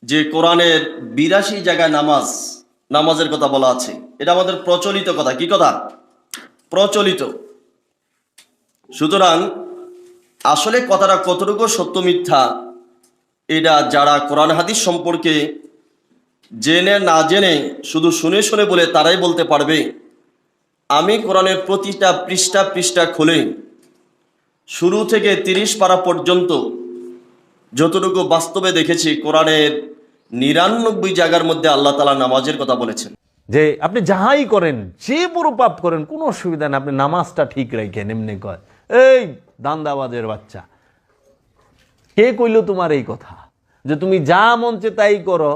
যে কোরআনের ৮২ জায়গায় নামাজের কথা বলা আছে, এটা আমাদের প্রচলিত কথা। কি কথা? প্রচলিত। সুতরাং আসলে কথাটা কতটুকু সত্য মিথ্যা, এটা যারা কোরআন হাদিস সম্পর্কে জেনে না জেনে শুধু শুনে শুনে বলে তারাই বলতে পারবে। আমি কোরআনের প্রতিটা পৃষ্ঠা খুলে শুরু থেকে ৩০ পারা পর্যন্ত যতটুকু বাস্তবে দেখেছি, কোরআনের ৯৯ জায়গার মধ্যে আল্লাহ তাআলা নামাজের কথা বলেছেন। যে আপনি যাহাই করেন, যে বড় পাপ করেন, কোনো অসুবিধা নেই, আপনি নামাজটা ঠিক রেখেন। এমনি কয়, এই দান্দাবাজের বাচ্চা, কে কইল তোমার এই কথা যে তুমি যা মঞ্চে তাই করো,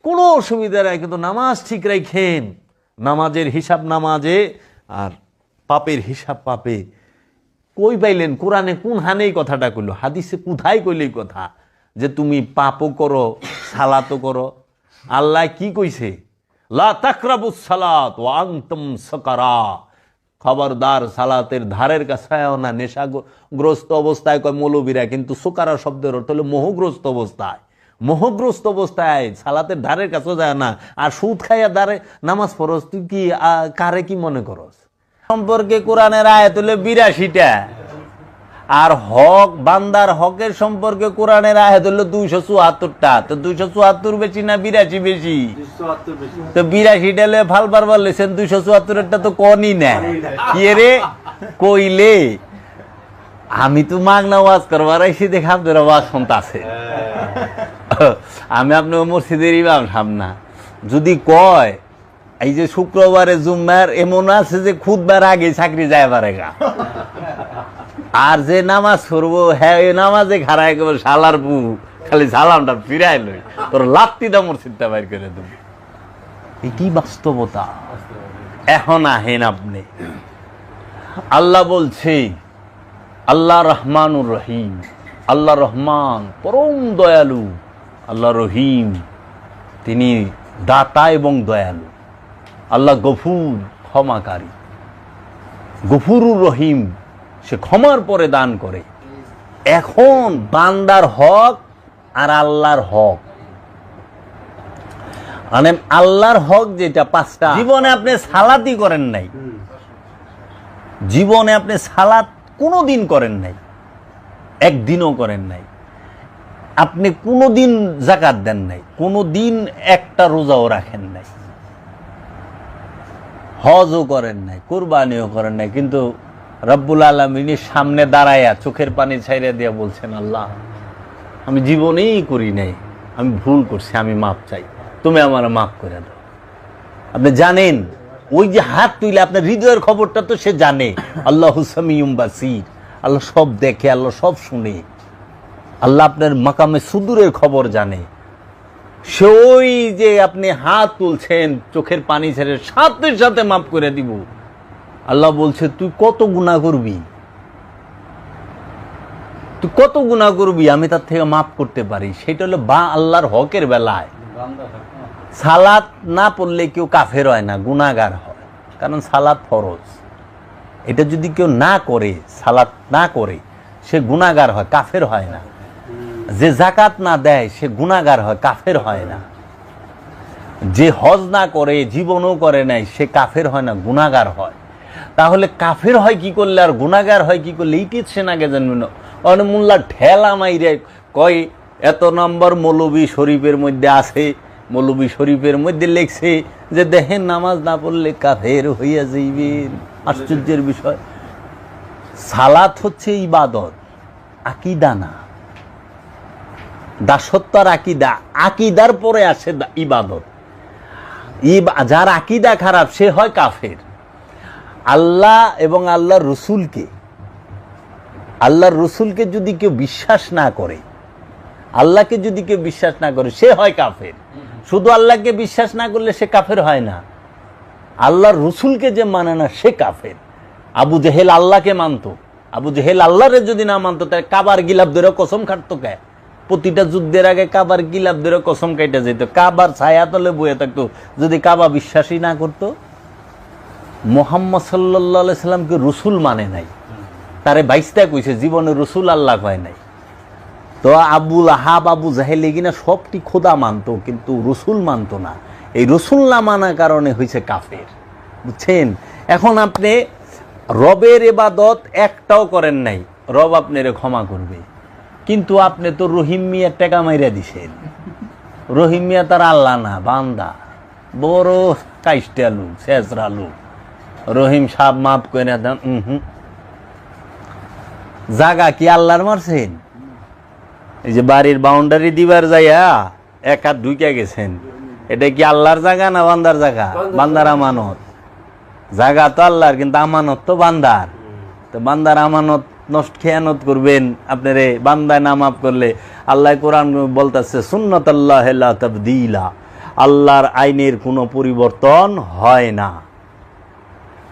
কোনো অসুবিধা নাই, কিন্তু নামাজ ঠিক রাখেন। নামাজের হিসাব নামাজে আর পাপের হিসাব পাপে। কই পাইলেন? কোরআনে কোন হানে এই কথাটা কইল? হাদিসে কোথায় কইল এই কথা যে তুমি পাপও করো সালাতও করো? আল্লাহ কি কইছে? লা তাকরাবুস সালাত ওয়া আনতুম সুকারা, খবরদার সালাতের ধারের কাছেও না নেশাগ্রস্ত অবস্থায়। কয় মৌলবীরা, কিন্তু সুকারা শব্দের অর্থ হলো মোহগ্রস্ত অবস্থায়। মোহগ্রস্ত অবস্থায় সালাতের ধারের কাছে যায় না। আর সুদ খাইয়া ধারে নামাজ পড়স, তুই কি কারে কি মনে করস? সম্পর্কে কোরআনের আয়াত হলো ৮২টা, আর হক বান্দার হকের সম্পর্কে কোরআনের আয়াত হলো ২৭৪টা। তো ২৭৪ বেশি না ৮২ বেশি? তো ৮২টা লে ফালবার বলেছেন, ২৭৪টা তো কনই না। কি রে কইলে? আমি তো মাগনা ওয়াজ করবার আইসি, দেখে আপনার ওয়াজ শুনতে আছে। আমি আপনার মসজিদের ইমাম সামনা, যদি কয় এই যে শুক্রবারে জুম্মার এমন আছে যে খুদবার আগে চাকরি যায় পারে গা, আর যে নামাজ পড়বো, হ্যাঁ ওই নামাজে খারায় কেবল শালার বু খালি সালামটা ফিরাই লই, তোর লাত্তিটা মসজিদটা বাইর করে দেব। এটি বাস্তবতা। এখন আহেন আপনি, আল্লাহ বলছে আল্লাহ রহমানুর রহিম। আল্লাহ রহমান পরম দয়ালু, আল্লাহ রহিম তিনি দাতা এবং দয়ালু। আল্লাহ গফুর ক্ষমাকারী, গফুরুর রহিম, সে ক্ষমার পরে দান করে। এখন বান্দার হক আর আল্লাহর হক, মানে আল্লাহর হক যেটা ৫টা। জীবনে আপনি সালাতই করেন নাই, জীবনে আপনি সালাত কোনোদিন করেন নাই, একদিনও করেন নাই। আপনি কোনোদিন যাকাত দেন নাই, কোনোদিন একটা রোজাও রাখেন নাই, হজও করেন নাই, কুরবানিও করেন নাই, কিন্তু রব্বুল আলামিনের সামনে দাঁড়াইয়া চোখের পানি ছাইড়া দিয়া বলছেন, আল্লাহ আমি জীবনেই করি নাই, আমি ভুল করছি, আমি মাপ চাই, তুমি আমার মাফ করে দাও। আপনি জানেন, ওই যে হাত তুইলে আপনার হৃদয়ের খবরটা তো সে জানে। আল্লাহু সামিউম বাসীর, আল্লাহ সব দেখে, আল্লাহ সব শুনে, আল্লাহ আপনার মাকামে সুদূরের খবর জানে। সে ওই যে আপনি হাত তুলছেন, চোখের পানি ছেড়ে সাথে সাথে মাফ করে দিব। আল্লাহ বলছে, তুই কত গুনাহ করবি, তুই কত গুনাহ করবি, আমি তার থেকে মাফ করতে পারি। সেটা হলো বা আল্লাহর হকের বেলায়। সালাত না পড়লে কেউ কাফের হয় না, গুনাহগার হয়, কারণ সালাত ফরজ। এটা যদি কেউ না করে, সালাত না করে, সে গুনাহগার হয়, কাফের হয় না। যে যাকাত না দেয় সে গুনাহগার হয়, কাফের হয় না। যে হজ না করে, জীবনও করে নাই, সে কাফের হয় না, গুনাহগার হয়। তাহলে কাফের হয় কি করলে আর গুনাহগার হয় কি করলে, এইটি সে আগে জানবে না। অনেক মোল্লা ঠেলা মাইরে কয় এত নম্বর মৌলবী শরীফের মধ্যে আছে, মৌলবী শরীফের মধ্যে লেখছে যে দেখেন নামাজ না পড়লে কাফের হইয়া যাইবেন। আশ্চর্যের বিষয়, সালাত হচ্ছে ইবাদত, আকীদা না। দাসত্ব আর আকীদা, আকীদার পরে আসে ইবাদত। যার আকীদা খারাপ সে হয় কাফের। আল্লাহ এবং আল্লাহর রসুলকে যদি কেউ বিশ্বাস না করে, আল্লাহকে যদি কেউ বিশ্বাস না করে, সে হয় কাফের। শুধু আল্লাহকে বিশ্বাস না করলে সে কাফের হয় না, আল্লাহর রসুলকে যে মানে না সে কাফের। আবু জেহেল আল্লাহকে মানত, আবু জেহেল আল্লাহরে যদি না মানত, তাই কাবার গিলাপ ধরে কসম খাটতো কে? প্রতিটা যুদ্ধের আগে কাবার গিলাপ ধরে কসম কাইটা যেত, কাবার ছায়া তলে বয়ে থাকতো, যদি কাবা বিশ্বাসই না করতো। মুহাম্মদ সাল্লাল্লাহু আলাইহি সাল্লামকে রসুল মানে নাই, তারে বাইশটা কইছে, জীবনে রসুল আল্লাহ কয় নাই। তো আবুল আহাব আবু জাহেল কিনা সবটি খোদা মানতো, কিন্তু রসুল মানতো না। এই রসুল না মানার কারণে হয়েছে কাফের, বুঝছেন? এখন আপনি রবের ইবাদত একটাও করেন নাই, রব আপনারে ক্ষমা করবে, কিন্তু আপনি তো রহিম মিয়ার টাকা মাইরা দিছেন। রহিম মিয়া তার আল্লাহ না, বান্দা, বড় কাইস্টা লোক, শেষরা লোক। রহিম সাহেব মাফ করে দেন। জাগা কি আল্লাহর মারছেন? এই যে বাড়ির বাউন্ডারি দিবার যাইয়া এক হাত ঢুকে গেছেন, এটা কি আল্লাহর জায়গা না বান্দার জায়গা? বান্দার আমানত। জায়গা তো আল্লাহর, কিন্তু আমানত তো বান্দার। তো বান্দার আমানত নষ্ট খেয়ানত করবেন আপনারে, বান্দায় না মাফ করলে? আল্লাহ কোরআন বলতেছে সুন্নাতুল্লাহ লা তাবদীলা, আল্লাহর আইনের কোনো পরিবর্তন হয় না।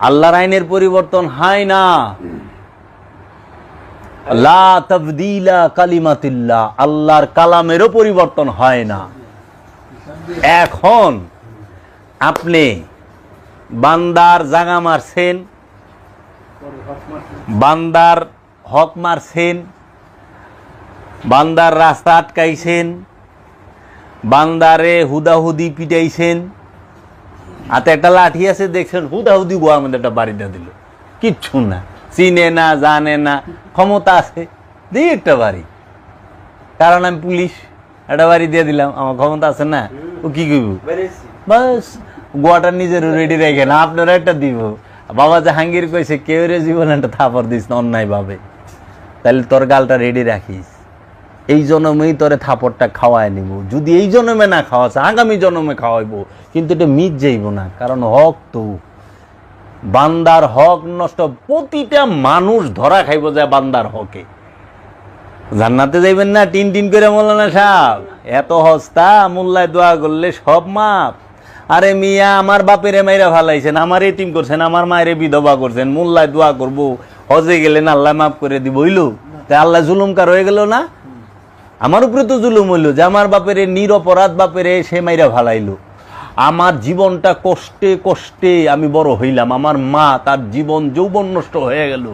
আল্লাহর আইনের পরিবর্তন হয় না। লা তাবদীলা কালিমাতিল্লাহ, আল্লাহর কালামেরও পরিবর্তন হয় না। এখন আপনি বান্দার জাগা মারছেন, বান্দার হক মারছেন, বান্দার রাস্তা আটকাইছেন, বান্দারে হুদাহুদি পিটাইছেন, হাতে একটা লাঠি আছে দেখছেন, হুদাহুদি গোয়ার মধ্যে একটা বাড়িটা দিল, কিচ্ছু না, চিনে না, জানে না, ক্ষমতা আছে, দিই একটা বাড়ি, কারণ আমি পুলিশ, একটা বাড়ি দিয়ে দিলাম, আমার ক্ষমতা আছে না, ও কি করব? বাস গোয়াটা নিজের রেডি রেখে না, আপনারা একটা দিব। বাবা জাহাঙ্গীর কইছে কেউ রে জীবন একটা থাপড় দিস না অন্যায় ভাবে, তাহলে তোর গালটা রেডি রাখিস, এই জন্মেই তোরে থাপড়টা খাওয়াই নিব। যদি এই জন্মে না খাওয়াছে আগামী জন্মে খাওয়াইবো, কিন্তু এটা মিট যাইব না, কারণ হক তো বান্দার হক নষ্ট। প্রতিটা মানুষ ধরা খাইব যায় বান্দার হকে। জান্নাতে যাইবেন না টিন টিন করে মৌলানা সাহেব, এত হস্তা, মোল্লায় দোয়া করলে সব মাপ। আরে মিয়া, আমার বাপেরে মাইরা ফালাইছেন, আমার এতিম করছেন, আমার মায়ের বিধবা করছেন, মোল্লায় দোয়া করবো, হজে গেলেন আল্লাহ মাফ করে দিব, হইল? তাই আল্লাহ জুলুমকার হয়ে গেল না? আমার উপরে তো জুলুম হইল যে আমার বাপেরে নিরপরাধ বাপেরে সে মাইরা ফালাইলো। আমার জীবনটা কষ্টে কষ্টে আমি বড় হইলাম, আমার মা তার জীবন যৌবন নষ্ট হয়ে গেল,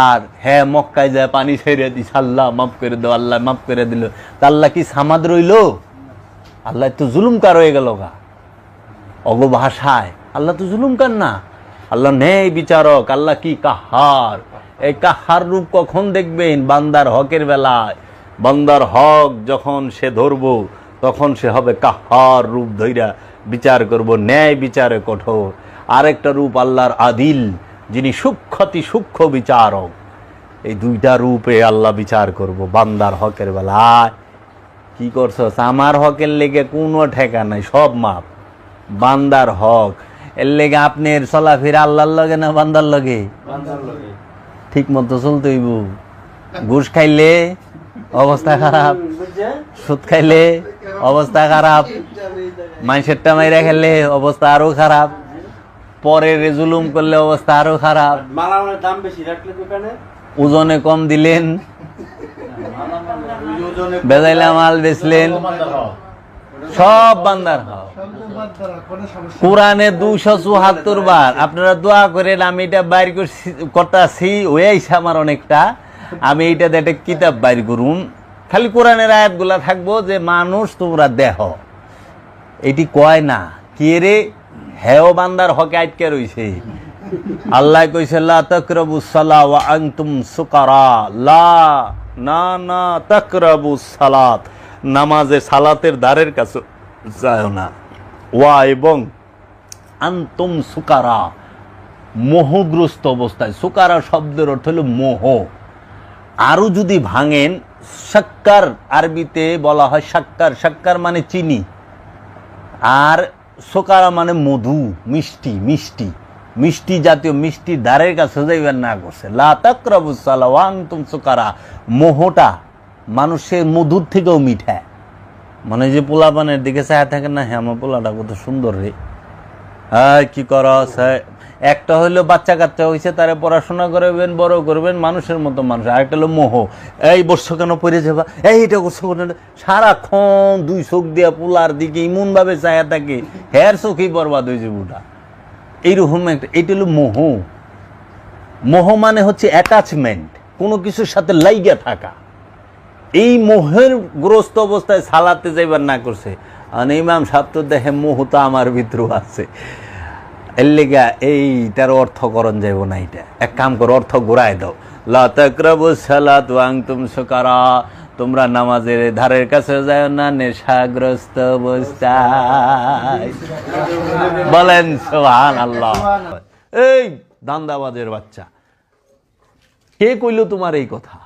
আর হ্যাঁ মক্কায় যায় পানি ছেড়ে দিস, আল্লাহ মাফ করে দাও, আল্লাহ মাফ করে দিল। তা আল্লাহ কি সামাদ রইল? আল্লাহ তো জুলুমকার হয়ে গেল গা। অগ ভাষায় আল্লাহ তো জুলুমকার না, আল্লাহ ন্যায় বিচারক। আল্লাহ কি কাহার। এই কাহার রূপ কখন দেখবেন? বান্দার হকের বেলায়। বান্দার হক যখন সে ধরবো, তখন সে হবে কাহার রূপ ধইরা বিচার করব, ন্যায় বিচারে কঠোর। আরেকটা রূপ আল্লাহর আদিল, যিনি সূক্ষ্মতি সূক্ষ্ম বিচারক। এই দুইটা রূপে আল্লাহ বিচার করব বান্দার হকের বেলায়। কি করছো? আমার হকের লেগে কোনো ঠেকা নাই, সব মাপ। বান্দার হক এর লেগে আপনার চলাফেরা আল্লাহর লগে না বান্দার লগে? ঠিক মতো চলতে হইব। ঘুষ খাইলে অবস্থা খারাপ, সুদ খাইলে অবস্থা খারাপ, মাইসেরটা মাইরা খেলে অবস্থা আরো খারাপ, পরের জুলুম করলে অবস্থা আরো খারাপ, দাম বেশি রাখলে দোকানে, ওজনে কম দিলেন, বেজাইলা মাল বেচলেন, সব বান্দার হক। কোরআনে 274 বার আপনারা দোয়া করেন, আমি এটা বাইর করতেছি, হয়ে আইসা আমার অনেকটা, আমি এইটাতে একটা কিতাব বাইর করুন, খালি কোরআনের আয়াতগুলা থাকবো যে মানুষ তোমরা দেহ, এটি কয় না কে রে, হেও বান্দার হকে আটকে রইছে। আল্লাহ কইছে লা তাকরাবুস সালাহ ওয়া আনতুম সুকারা, লা না না তাকরাবুস সালাত, নামাজে সালাতের দ্বারের কাছে যায় না, ওয়া এবং আনতুম সুকারা, মোহগ্রস্ত অবস্থায়। সুকারা শব্দের অর্থ হলো মোহ। আরো যদি ভাঙেন, শাক্কার আরবিতে বলা হয় শাক্কার, শাক্কার মানে চিনি, আর সুকারা মানে মধু, মিষ্টি, মিষ্টি মিষ্টি জাতীয় মিষ্টি দ্বারের কাছে যাইবেন না করছে। লা তাকরাবুস সালাহ ওয়া আনতুম সুকারা, মোহটা মানুষের মধুর থেকেও মিঠা। মানে যে পোলাপানের দিকে চায় থাকেন না, হ্যাঁ আমার পোলাটা কত সুন্দর রে, হ্যাঁ কি করস, একটা হইলো বাচ্চা কাচ্চা হয়েছে, তারা পড়াশোনা করবেন, বড় করবেন, মানুষের মতো মানুষ। আরেকটা হলো মোহ, এই বর্ষ কেন পড়ে যাবা, এইটা করছো, সারাক্ষণ দুই চোখ দিয়া পোলার দিকে ইমন ভাবে চায়া থাকে, হের চোখেই বরবাদ হয়েছে বুটা। এইরকম একটা, এইটা হলো মোহ। মোহ মানে হচ্ছে অ্যাটাচমেন্ট, কোনো কিছুর সাথে লাইগা থাকা। এই মোহের গ্রস্ত অবস্থায় সালাতে যাইবার না করছে। আর ইমাম সাহেব তো দেখে মোহ তো আমার ভিতরেও আছে, এর লেগা এইটার অর্থকরণ যাইব না। এটা এক কাম করো, অর্থ ঘুরাই দাও। লা তাকরাবুস সালাত ওয়া আনতুম সুকারা, তোমরা নামাজের ধারের কাছে যায় না নেশাগ্রস্ত অবস্থায়। বলেন সুবহানাল্লাহ। এই দান্দাবাজের বাচ্চা, কে কইল তোমার এই কথা?